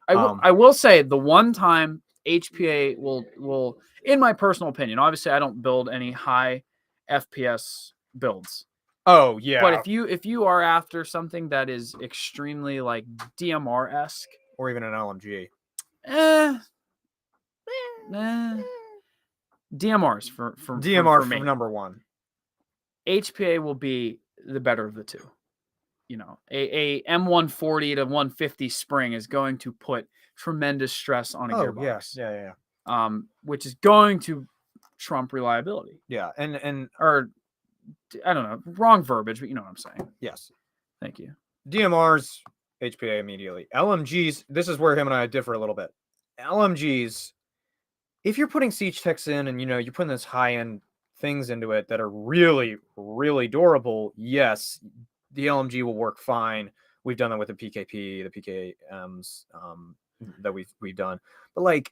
I will say the one time HPA will, in my personal opinion, obviously I don't build any high FPS builds. Oh yeah. But if you are after something that is extremely like DMR-esque, or even an LMG, DMRs for for number one. HPA will be the better of the two. A M140 to 150 spring is going to put tremendous stress on a gearbox. Yeah. Which is going to trump reliability. Yeah, and or I don't know, wrong verbiage, but you know what I'm saying. Yes. Thank you. DMRs, HPA immediately. LMGs, this is where him and I differ a little bit. LMGs, if you're putting siege techs in and you're putting this high-end things into it that are really, really durable, yes, the LMG will work fine. We've done that with the PKP, the PKMs that we've done. But like,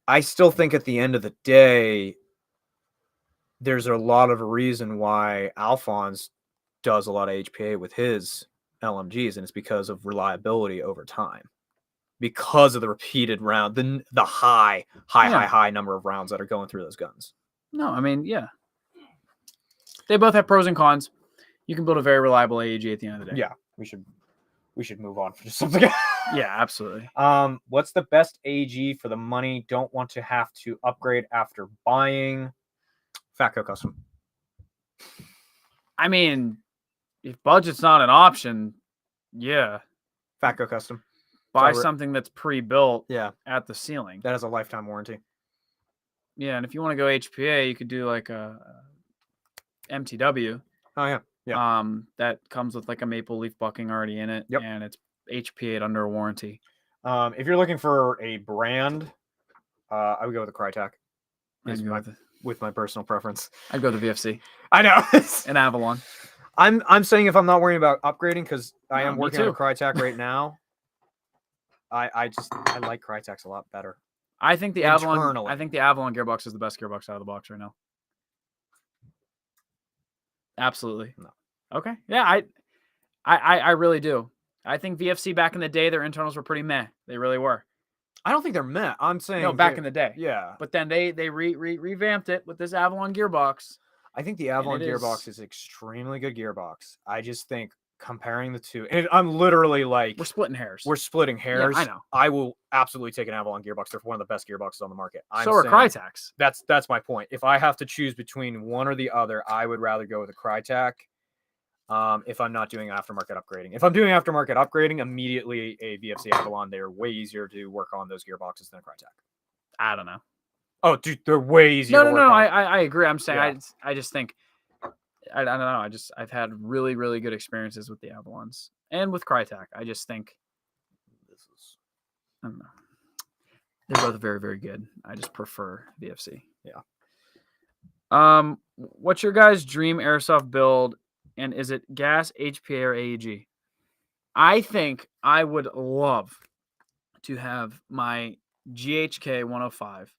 I still think at the end of the day, there's a lot of reason why Alphonse does a lot of HPA with his LMGs, and it's because of reliability over time. Because of the repeated round, the high number of rounds that are going through those guns. No, they both have pros and cons. You can build a very reliable AEG at the end of the day. Yeah, we should move on for just something. Yeah, absolutely. What's the best AEG for the money? Don't want to have to upgrade after buying. Fatco Custom. If budget's not an option, yeah. Fatco Custom. Buy something that's pre-built at the ceiling. That has a lifetime warranty. Yeah, and if you want to go HPA, you could do like a MTW. Oh, yeah. Yeah. That comes with like a maple leaf bucking already in it. Yep. And it's HPA'd under a warranty. If you're looking for a brand, I would go with the Crytek. With my personal preference. I'd go to VFC. I know. And Avalon. I'm saying if I'm not worrying about upgrading, because I am working on a Crytek right now. I like Crytek's a lot better. I think the Avalon gearbox is the best gearbox out of the box right now. Absolutely. No. Okay. Yeah, I really do. I think VFC back in the day, their internals were pretty meh. They really were. I don't think they're meh. I'm saying back in the day. Yeah. But then they revamped it with this Avalon gearbox. I think the Avalon gearbox is extremely good gearbox. I just think comparing the two, and I'm literally like, we're splitting hairs. Yeah, I know. I will absolutely take an Avalon gearbox. They're one of the best gearboxes on the market. So are Crytek's. That's my point. If I have to choose between one or the other, I would rather go with a Crytek. If I'm not doing aftermarket upgrading. If I'm doing aftermarket upgrading, immediately a VFC Avalon. They're way easier to work on those gearboxes than a Crytek. I don't know. Oh, dude, they're way easier. No. I agree. I'm saying I just think I don't know. I've had really, really good experiences with the Avalons and with Crytek. I just think I don't know. They're both very, very good. I just prefer VFC. Yeah. What's your guys' dream airsoft build, and is it gas, HPA, or AEG? I think I would love to have my GHK 105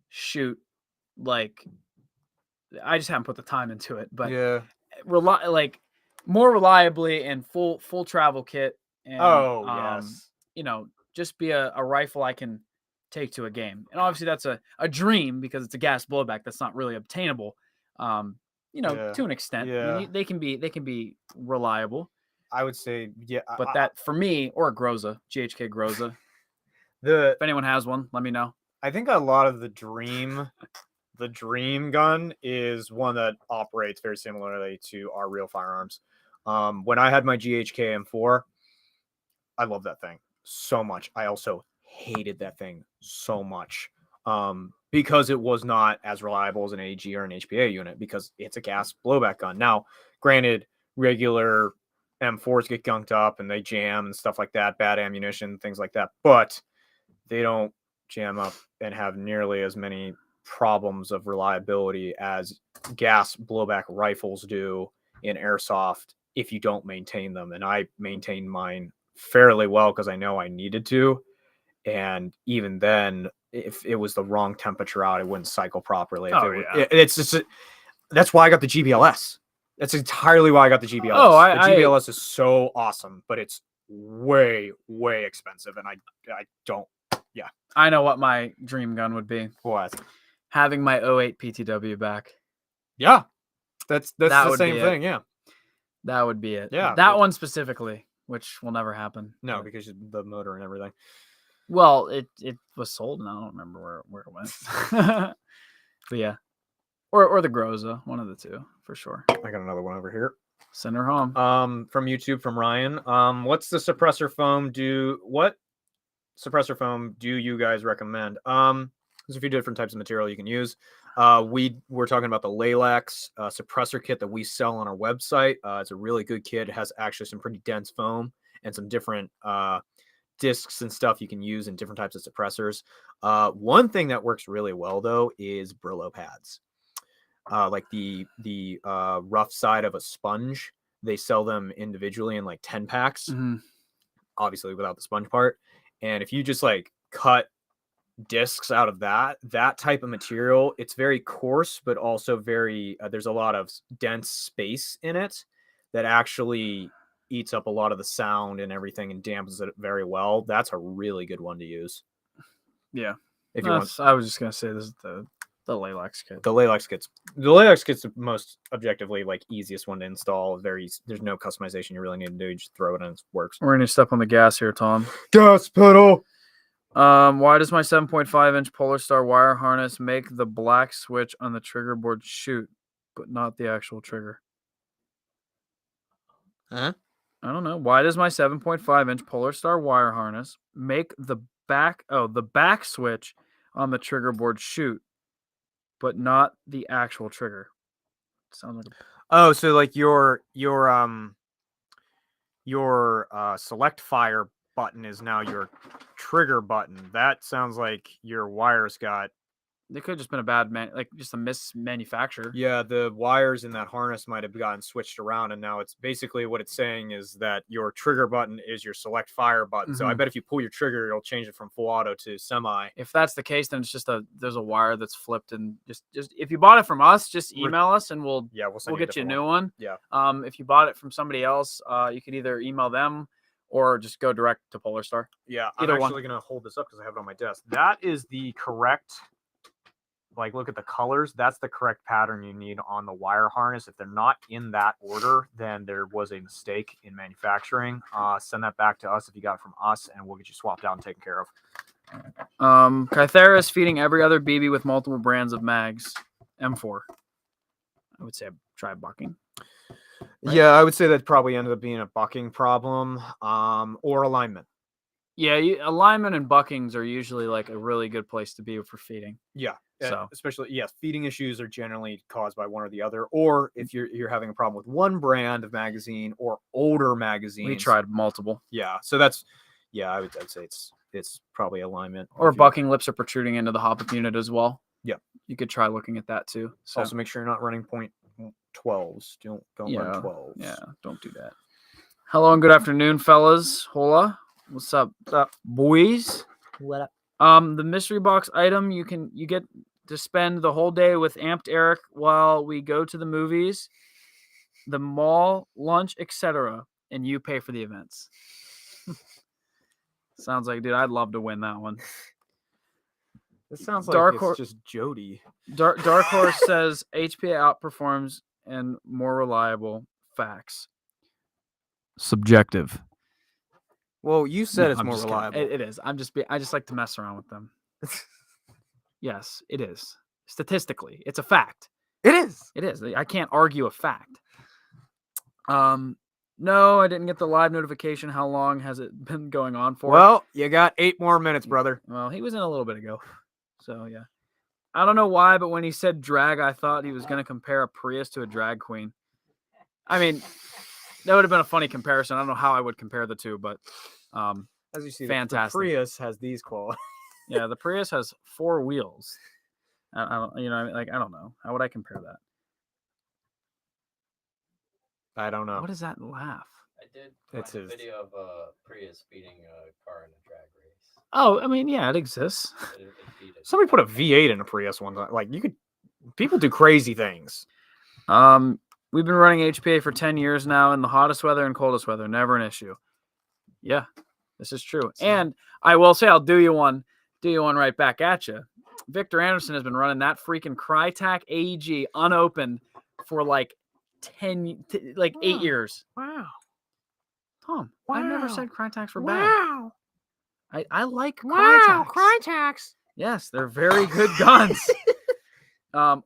shoot like I just haven't put the time into it, but yeah. like more reliably and full travel kit. And, yes. Just be a rifle I can take to a game. And obviously that's a dream because it's a gas blowback that's not really obtainable. To an extent. Yeah. I mean, they can be reliable. I would say, yeah. But that for me, or a Groza, GHK Groza. If anyone has one, let me know. I think a lot of the dream gun is one that operates very similarly to our real firearms. When I had my GHK M4, I love that thing so much. I also hated that thing so much because it was not as reliable as an AG or an HPA unit because it's a gas blowback gun. Now, granted, regular M4s get gunked up and they jam and stuff like that, bad ammunition, things like that, but they don't jam up and have nearly as many problems of reliability as gas blowback rifles do in airsoft if you don't maintain them. And I maintained mine fairly well because I know I needed to. And even then, if it was the wrong temperature out, it wouldn't cycle properly. That's why I got the GBLS. That's entirely why I got the GBLS. The GBLS is so awesome, but it's way, way expensive. And I don't. Yeah. I know what my dream gun would be. What? Having my 08 PTW back. Yeah. That's the same thing. Yeah. That would be it. Yeah. That one specifically, which will never happen. No, because the motor and everything. Well, it was sold and I don't remember where it went. But yeah. Or the Groza, one of the two, for sure. I got another one over here. Send her home. From YouTube, from Ryan. What's the suppressor foam what suppressor foam do you guys recommend? There's a few different types of material you can use. We're talking about the Laylax suppressor kit that we sell on our website. It's a really good kit. It has actually some pretty dense foam and some different discs and stuff you can use in different types of suppressors. One thing that works really well though is Brillo pads. Like the rough side of a sponge. They sell them individually in like 10 packs, obviously without the sponge part. And if you just like cut discs out of that type of material, it's very coarse, but also very, there's a lot of dense space in it that actually eats up a lot of the sound and everything and dampens it very well. That's a really good one to use. Yeah. If you want. I was just going to say this is the Laylax kit. The Laylax kit's the most objectively like easiest one to install. There's no customization you really need to do. You just throw it and it works. We're going to step on the gas here, Tom. Gas pedal. Why does my 7.5-inch Polar Star wire harness make the black switch on the trigger board shoot, but not the actual trigger? Huh? I don't know. Why does my 7.5-inch Polar Star wire harness make the back switch on the trigger board shoot, but not the actual trigger? Sounds like so like your select fire button is now your trigger button. That sounds like your wires got. They could have just been a bad just a mismanufacture. Yeah, the wires in that harness might have gotten switched around, and now it's basically what it's saying is that your trigger button is your select fire button. So I bet if you pull your trigger, it'll change it from full auto to semi. If that's the case, then it's just there's a wire that's flipped, and just if you bought it from us, just email us and we'll get you a new one. Yeah. If you bought it from somebody else, you could either email them or just go direct to Polar Star. Yeah, I'm actually gonna hold this up because I have it on my desk. That is the correct. Like, look at the colors. That's the correct pattern you need on the wire harness. If they're not in that order, then there was a mistake in manufacturing. Send that back to us if you got it from us, and we'll get you swapped out and taken care of. Kythera is feeding every other BB with multiple brands of mags. M4. I would say try bucking. Right? Yeah, I would say that probably ended up being a bucking problem or alignment. Yeah, alignment and buckings are usually like a really good place to be for feeding. Yeah. So especially, yes, feeding issues are generally caused by one or the other. Or if you're having a problem with one brand of magazine or older magazines. we tried multiple. Yeah. So that's, I'd say it's probably alignment. Or bucking lips are protruding into the hop-up unit as well. Yep. You could try looking at that too. So also make sure you're not running .12s. Don't run 12s. Yeah, don't do that. Hello and good afternoon, fellas. Hola. What's up? What's up? Boys? What up? The mystery box item, you get to spend the whole day with Amped Eric while we go to the movies, the mall, lunch, etc., and you pay for the events. Sounds like, dude, I'd love to win that one. This sounds like Dark it's Horse, just Jody. Dark Horse says HPA outperforms and more reliable. Facts. Subjective. Well, you said it's I'm more just kidding. reliable. It is. I just like to mess around with them. Yes, it is. Statistically, it's a fact. It is. It is. I can't argue a fact. No, I didn't get the live notification. How long has it been going on for? Well, you got 8 more minutes, brother. Well, he was in a little bit ago. So, yeah. I don't know why, but when he said drag, I thought he was going to compare a Prius to a drag queen. I mean, that would have been a funny comparison. I don't know how I would compare the two, but As you see, fantastic. The Prius has these qualities. Yeah, the Prius has 4 wheels. I don't, I don't know. How would I compare that? I don't know. What is that laugh? I did It's find a his- video of a Prius beating a car in a drag race. Oh, I mean, yeah, it exists. It beat it. Somebody put a V8 in a Prius one time. Like, people do crazy things. We've been running HPA for 10 years now in the hottest weather and coldest weather. Never an issue. Yeah, this is true. And I will say, I'll do you one right back at you. Victor Anderson has been running that freaking Crytac AEG unopened for like 8 years. Wow. Tom, I never Wow. said Crytacs were bad. Wow. I like Wow. Crytacs. Crytacs. Yes, they're very good guns.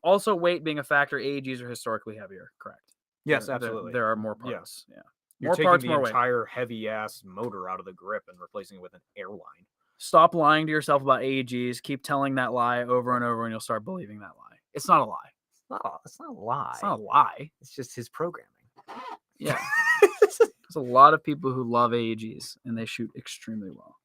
Also, weight being a factor, AEGs are historically heavier. Correct. Yes, There- absolutely. There are more parts. Yeah. You're More taking parts, the more weight. entire heavy-ass motor out of the grip and replacing it with an airline. Stop lying to yourself about AEGs. Keep telling that lie over and over, and you'll start believing that lie. It's not a lie. It's not a lie. It's not a lie. It's just his programming. Yeah. There's a lot of people who love AEGs, and they shoot extremely well.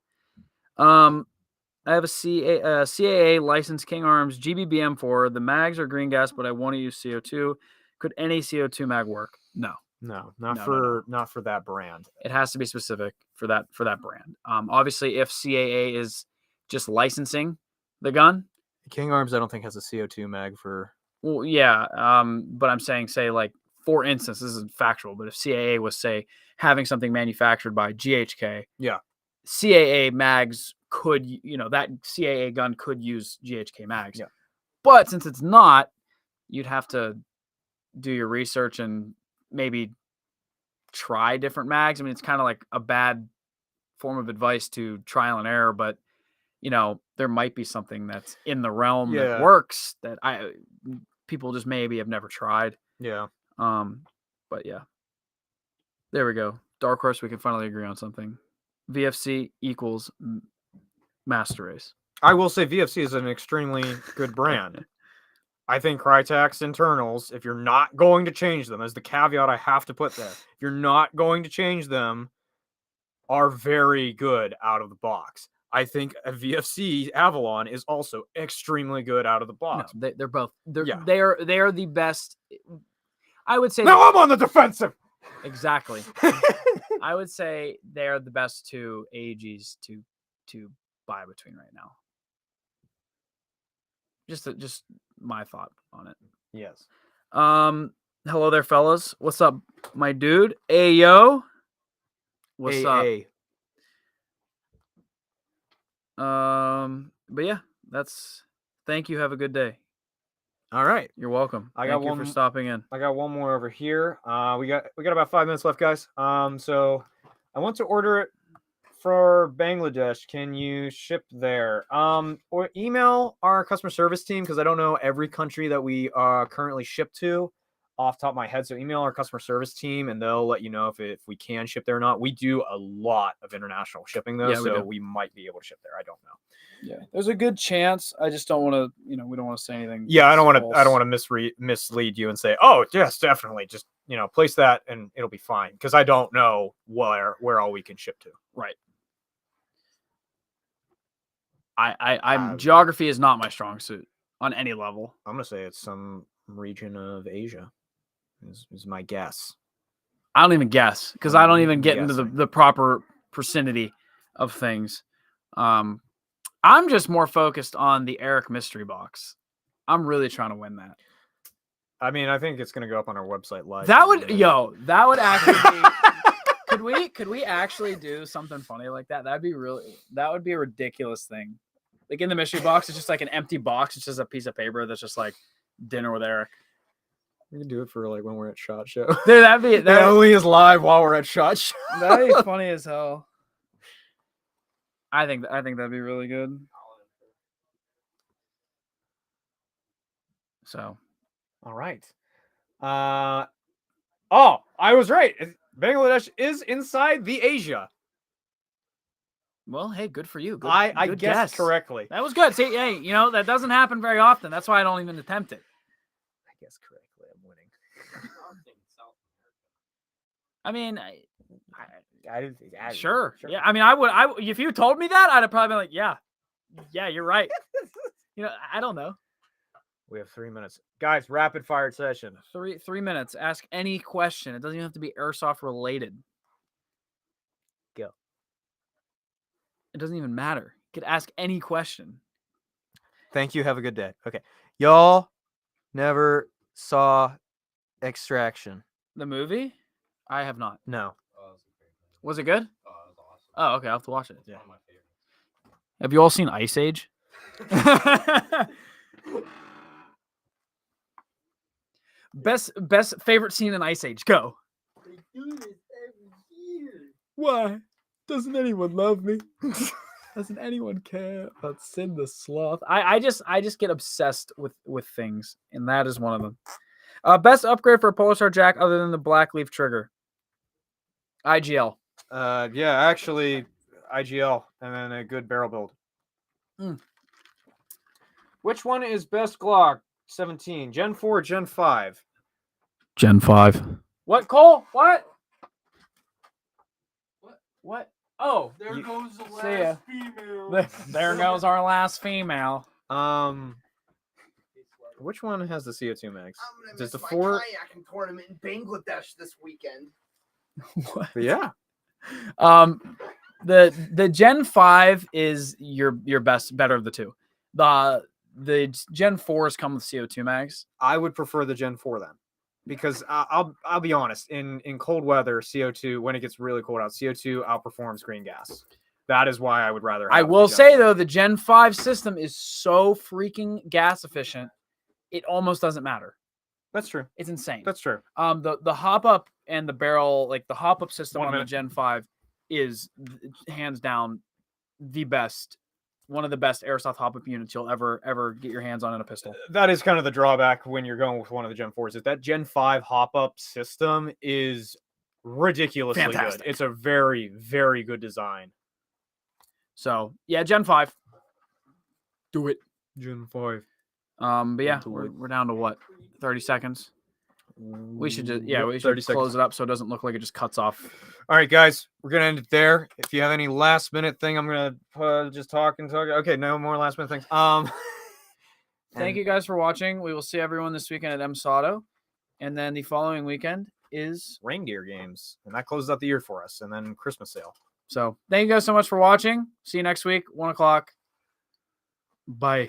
I have a CAA licensed King Arms GBBM4. The mags are green gas, but I want to use CO2. Could any CO2 mag work? No. No, No. not for that brand. It has to be specific for that brand. Obviously, if CAA is just licensing the gun, King Arms, I don't think has a CO2 mag for. well, yeah. But I'm saying, say, like, for instance, this isn't factual, but if CAA was, say, having something manufactured by GHK, Yeah. CAA mags could, that CAA gun could use GHK mags. Yeah. But since it's not, you'd have to do your research and maybe try different mags. I mean, it's kind of like a bad form of advice to trial and error, but there might be something that's in the realm that Yeah. works that people just maybe have never tried. Yeah. But yeah, there we go. Dark Horse, we can finally agree on something. VFC equals Master Race. I will say VFC is an extremely good brand. I think Crytek's internals, if you're not going to change them, as the caveat I have to put there, if you're not going to change them, are very good out of the box. I think a VFC Avalon is also extremely good out of the No, box. they're both. Yeah. They are the best. I would say Now I'm on the defensive. exactly. I would say they're the best 2 AEGs to buy between right now. Just my thought on it. Yes. Hello there, fellas. What's up, my dude? Hey, yo. What's up? But yeah, thank you. Have a good day. All right. You're welcome. I got Thank you one for stopping in. I got one more over here. We got about 5 minutes left, guys. So I want to order it for Bangladesh. Can you ship there? Or email our customer service team, because I don't know every country that we currently ship to off the top of my head. So email our customer service team, and they'll let you know if we can ship there or not. We do a lot of international shipping though, Yeah, we so do. we might be able to ship there. I don't know. Yeah, there's a good chance. I just don't want to, we don't want to say anything. Yeah, I don't want to. false. I don't want to mislead you and say, "Oh, yes, definitely." Just place that and it'll be fine. Because I don't know where all we can ship to. Right. I'm geography is not my strong suit on any level. I'm gonna say it's some region of Asia. Is my guess. I don't even guess because I don't even get into the proper vicinity of things. I'm just more focused on the Eric mystery box. I'm really trying to win that. I mean, I think it's gonna go up on our website live. That would actually be, could we actually do something funny like that? That would be a ridiculous thing. Like in the mystery box, it's just like an empty box. It's just a piece of paper that's just like dinner with Eric. We can do it for like when we're at SHOT Show. Dude, that only is live while we're at SHOT Show. That'd be funny as hell. I think that'd be really good. So, all right. I was right. Bangladesh is inside the Asia. Well, hey, good for you. Good, I good guessed guess. correctly. That was good. See, hey, that doesn't happen very often. That's why I don't even attempt it. I guessed correctly. I'm winning. I mean, sure. Yeah, I mean, I would. If you told me that, I'd have probably been like, yeah, you're right. I don't know. We have 3 minutes, guys. Rapid fire session. 3 minutes. Ask any question. It doesn't even have to be airsoft related. Go. It doesn't even matter. You could ask any question. Thank you. Have a good day. Okay, y'all never saw Extraction? The movie? I have not. No. Was it good? Oh, it was awesome. Oh, okay. I'll have to watch it. It's one of my favorites. Have you all seen Ice Age? Best favorite scene in Ice Age. Go. They do this every year. Why? Doesn't anyone love me? Doesn't anyone care about Sid the Sloth? I just get obsessed with things, and that is one of them. Best upgrade for a Polestar Jack other than the black leaf trigger. IGL. Yeah, actually, IGL, and then a good barrel build. Which one is best Glock? 17, Gen 4, Gen 5. Gen 5. What, Cole? What? What? Oh, There goes the see ya. last female. There goes our last female. Which one has the CO2 max? I'm gonna Does miss the my 4? kayaking tournament in Bangladesh this weekend. What? Yeah. The Gen 5 is your better of the two. The Gen 4s come with CO2 mags. I would prefer the Gen 4 then, because I'll be honest. In cold weather, CO2, when it gets really cold out, CO2 outperforms green gas. That is why I would rather. I will say though, the Gen 5 system is so freaking gas efficient, it almost doesn't matter. That's true. It's insane. That's true. The hop up and the barrel, like the hop up system 1 on minute. the Gen 5 is hands down the best. One of the best airsoft hop up units you'll ever get your hands on in a pistol. That is kind of the drawback when you're going with one of the Gen 4s. Is that Gen 5 hop up system is ridiculously Fantastic. good. It's a very, very good design. So yeah, Gen 5. Do it. Gen 5. But yeah, Do it. we're down to what? 30 seconds. We should just we should 30 close seconds. it up so it doesn't look like it just cuts off. All right, guys, we're gonna end it there. If you have any last minute thing, I'm gonna just talk and talk. Okay, no more last minute things. Thank you guys for watching. We will see everyone this weekend at MSATO, and then the following weekend is Reindeer games, and that closes out the year for us, and then Christmas sale. so. Thank you guys so much for watching. See you next week, 1:00. Bye.